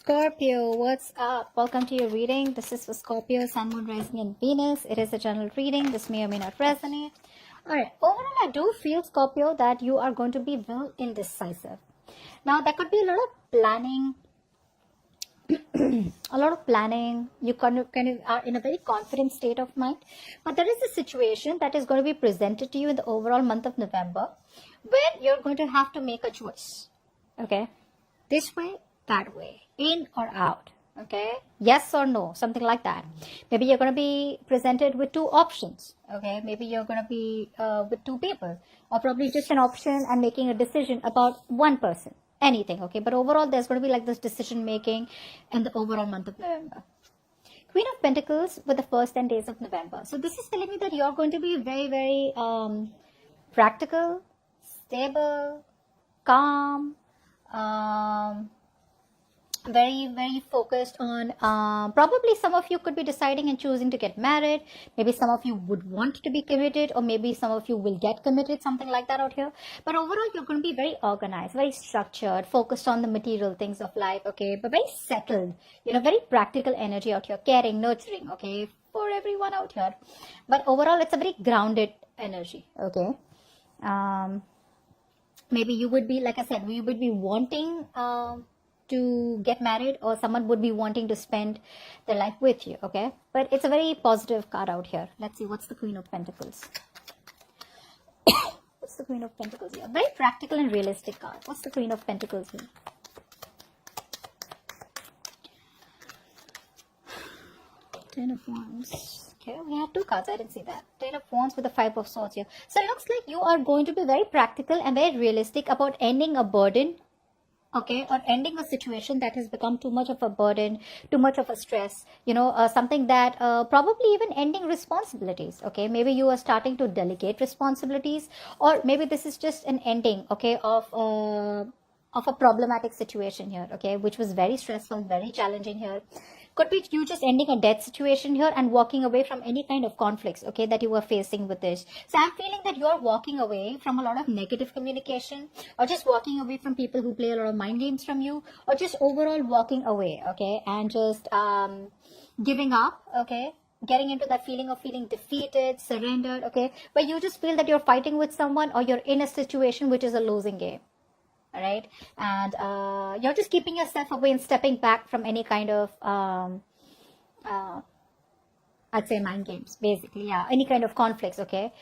Scorpio, what's up? Welcome to your reading. This is for Scorpio, Sun, Moon, Rising, and Venus. It is a general reading. This may or may not resonate. Alright, overall, I do feel, Scorpio, that you are going to be well indecisive. Now, there could be a lot of planning. You kind of are in a very confident state of mind. But there is a situation that is going to be presented to you in the overall month of November where you're going to have to make a choice. Okay? This way, that way, in or out, okay, yes or no, something like that. Maybe you're going to be presented with two options, okay, maybe you're going to be with two people, or probably just an option and making a decision about one person, anything, okay, but overall there's going to be like this decision making in the overall month of November. Queen of Pentacles with the first 10 days of November. So this is telling me that you're going to be very, very practical, stable, calm, very, very focused on, probably some of you could be deciding and choosing to get married. Maybe some of you would want to be committed, or maybe some of you will get committed, something like that out here. But overall, you're going to be very organized, very structured, focused on the material things of life, okay, but very settled, very practical energy out here, caring, nurturing, okay, for everyone out here. But overall, it's a very grounded energy, okay. Maybe you would be, like I said, you would be wanting to get married, or someone would be wanting to spend their life with you, okay? But it's a very positive card out here. Let's see, what's the Queen of Pentacles? What's the Queen of Pentacles here? Very practical and realistic card. What's the Queen of Pentacles here? Ten of Wands. Okay, we have two cards. I didn't see that. Ten of Wands with the Five of Swords here. So it looks like you are going to be very practical and very realistic about ending a burden, okay, or ending a situation that has become too much of a burden, too much of a stress, something that probably even ending responsibilities, okay. Maybe you are starting to delegate responsibilities, or maybe this is just an ending, okay, of a problematic situation here, okay, which was very stressful, very challenging here. Could be you just ending a dead situation here and walking away from any kind of conflicts, okay, that you were facing with this. So I'm feeling that you're walking away from a lot of negative communication, or just walking away from people who play a lot of mind games from you, or just overall walking away, okay, and just giving up, okay, getting into that feeling of feeling defeated, surrendered, okay, where you just feel that you're fighting with someone, or you're in a situation which is a losing game. All right, and you're just keeping yourself away and stepping back from any kind of I'd say mind games, basically, yeah, any kind of conflicts, okay.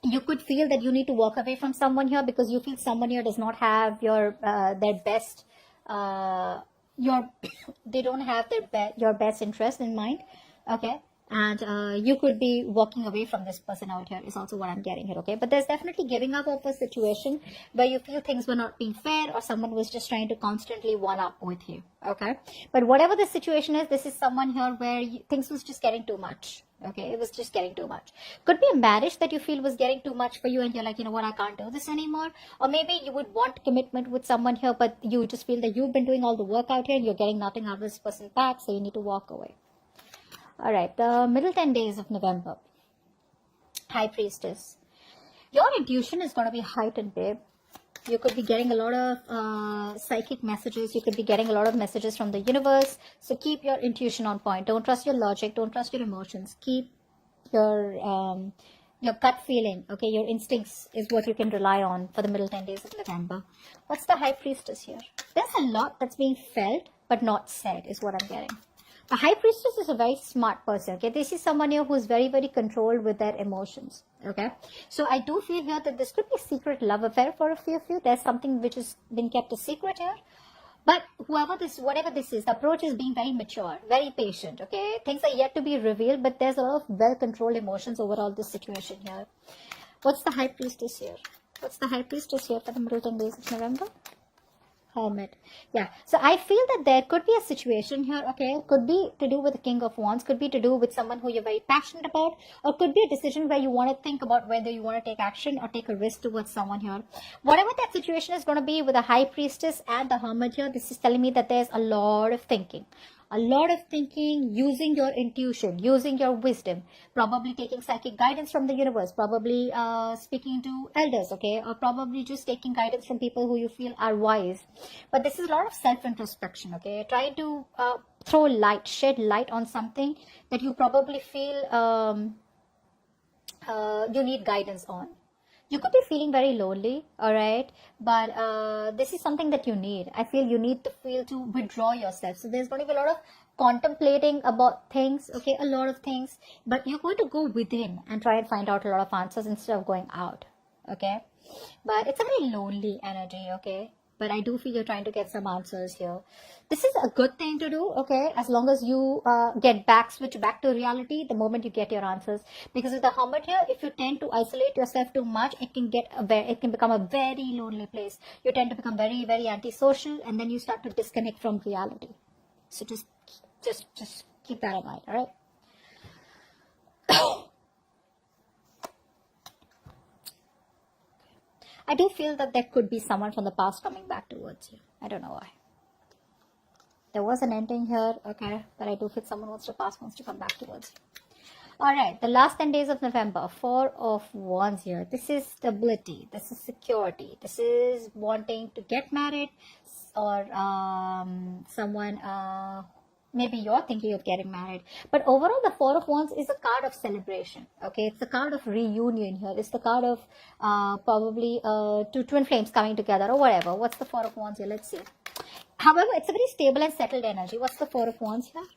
You could feel that you need to walk away from someone here because you feel someone here does not have your their best they don't have your best interest in mind, okay. And you could be walking away from this person out here is also what I'm getting here, okay. But there's definitely giving up of a situation where you feel things were not being fair, or someone was just trying to constantly one up with you, okay. But whatever the situation is, this is someone here where things was just getting too much, okay. It was just getting too much. Could be a marriage that you feel was getting too much for you, and you're like, you know what, I can't do this anymore. Or maybe you would want commitment with someone here, but you just feel that you've been doing all the work out here and you're getting nothing out of this person back, so you need to walk away. All right, the middle 10 days of November. High Priestess. Your intuition is going to be heightened, babe. You could be getting a lot of psychic messages. You could be getting a lot of messages from the universe. So keep your intuition on point. Don't trust your logic. Don't trust your emotions. Keep your gut feeling. Okay, your instincts is what you can rely on for the middle 10 days of November. What's the High Priestess here? There's a lot that's being felt but not said is what I'm getting. A High Priestess is a very smart person, okay. This is someone here who's very, very controlled with their emotions, okay. So I do feel here that this could be a secret love affair for a few of you. There's something which has been kept a secret here. But whatever this is, the approach is being very mature, very patient, okay. Things are yet to be revealed, but there's a lot of well-controlled emotions overall this situation here. What's the High Priestess here? What's the High Priestess here for the middle 10 days of November? Hermit. Yeah, so I feel that there could be a situation here, okay, could be to do with the King of Wands, could be to do with someone who you're very passionate about, or could be a decision where you want to think about whether you want to take action or take a risk towards someone here. Whatever that situation is going to be with the High Priestess and the Hermit here, this is telling me that there's a lot of thinking, A lot of thinking, using your intuition, using your wisdom, probably taking psychic guidance from the universe, probably speaking to elders, okay, or probably just taking guidance from people who you feel are wise. But this is a lot of self-introspection, okay. Try to throw light, shed light on something that you probably feel you need guidance on. You could be feeling very lonely, all right, but this is something that you need. I feel you need to feel to withdraw yourself. So there's going to be a lot of contemplating about things, okay, a lot of things, but you're going to go within and try and find out a lot of answers instead of going out, okay. But it's a very lonely energy, okay. But I do feel you're trying to get some answers here. This is a good thing to do, okay, as long as you switch back to reality the moment you get your answers. Because with the Hermit here, if you tend to isolate yourself too much, it can become a very lonely place. You tend to become very, very antisocial, and then you start to disconnect from reality. So just keep that in mind, all right? I do feel that there could be someone from the past coming back towards you. I don't know why. There was an ending here, okay, but I do feel someone wants to come back towards you. All right, the last 10 days of November, 4 of Wands here. This is stability. This is security. This is wanting to get married, or someone... maybe you're thinking of getting married. But overall, the 4 of Wands is a card of celebration. Okay, it's the card of reunion here. It's the card of probably two twin flames coming together or whatever. What's the 4 of Wands here? Let's see. However, it's a very stable and settled energy. What's the 4 of Wands here?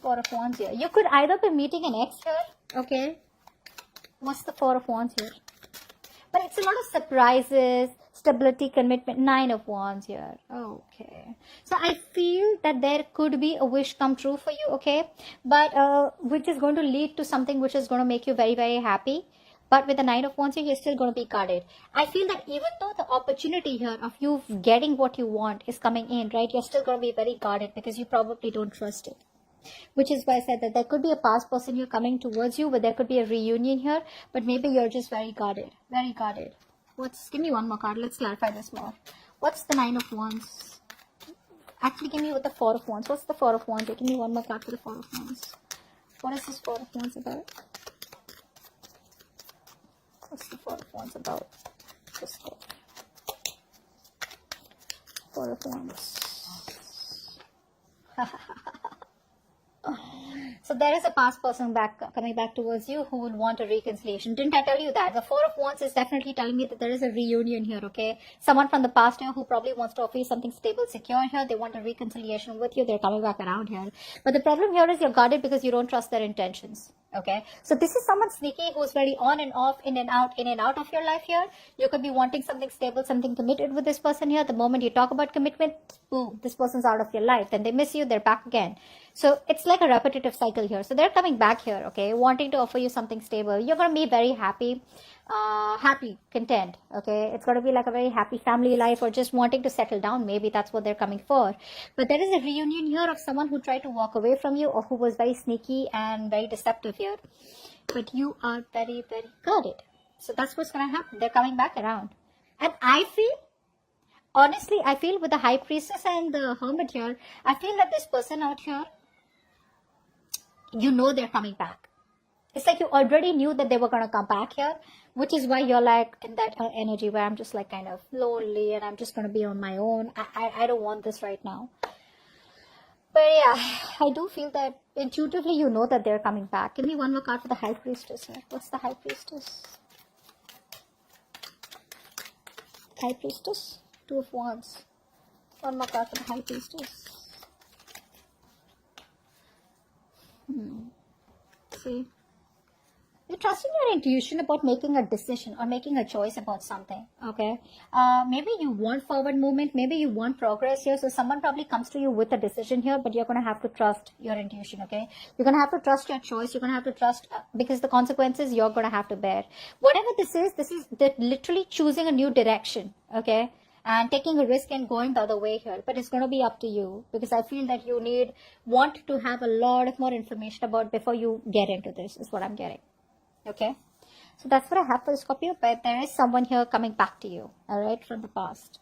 4 of Wands here. You could either be meeting an ex here. Okay. What's the 4 of Wands here? But it's a lot of surprises, stability, commitment. 9 of Wands here. Okay. So I feel that there could be a wish come true for you, okay? But which is going to lead to something which is going to make you very, very happy. But with the 9 of Wands here, you're still going to be guarded. I feel that even though the opportunity here of you getting what you want is coming in, right? You're still going to be very guarded because you probably don't trust it. Which is why I said that there could be a past person here coming towards you, but there could be a reunion here, but maybe you're just very guarded. Very guarded. Give me one more card. Let's clarify this more. What's the 9 of Wands? Actually, give me with the 4 of Wands. What's the 4 of Wands? Give me one more card for the 4 of Wands. What is this 4 of Wands about? What's the 4 of Wands about? Just 4 of Wands. So there is a past person coming back towards you who will want a reconciliation. Didn't I tell you that? The 4 of Wands is definitely telling me that there is a reunion here, okay? Someone from the past here who probably wants to offer you something stable, secure here. They want a reconciliation with you. They're coming back around here. But the problem here is you're guarded because you don't trust their intentions, okay? So this is someone sneaky who's very on and off, in and out of your life here. You could be wanting something stable, something committed with this person here. The moment you talk about commitment, boom, this person's out of your life. Then they miss you, they're back again. So it's like a repetitive cycle here. So they're coming back here, okay, wanting to offer you something stable. You're going to be very happy, content, okay. It's going to be like a very happy family life, or just wanting to settle down. Maybe that's what they're coming for. But there is a reunion here of someone who tried to walk away from you, or who was very sneaky and very deceptive here. But you are very, very guarded. So that's what's going to happen. They're coming back around. And I feel, honestly, I feel with the High Priestess and the Hermit here, I feel that this person out here, you know they're coming back. It's like you already knew that they were going to come back here, which is why you're like in that energy where I'm just like kind of lonely and I'm just going to be on my own. I don't want this right now. But yeah, I do feel that intuitively you know that they're coming back. Give me one more card for the High Priestess here. What's the High Priestess? High Priestess? 2 of Wands. One more card for the High Priestess. See, you're trusting your intuition about making a decision or making a choice about something, okay? Maybe you want forward movement, maybe you want progress here, so someone probably comes to you with a decision here, but you're going to have to trust your intuition, okay? You're going to have to trust your choice. You're going to have to trust, because the consequences you're going to have to bear. Whatever this is literally choosing a new direction, okay? And taking a risk and going the other way here. But it's going to be up to you, because I feel that you want to have a lot of more information about before you get into this, is what I'm getting. Okay? So that's what I have for Scorpio. But there is someone here coming back to you, all right, from the past.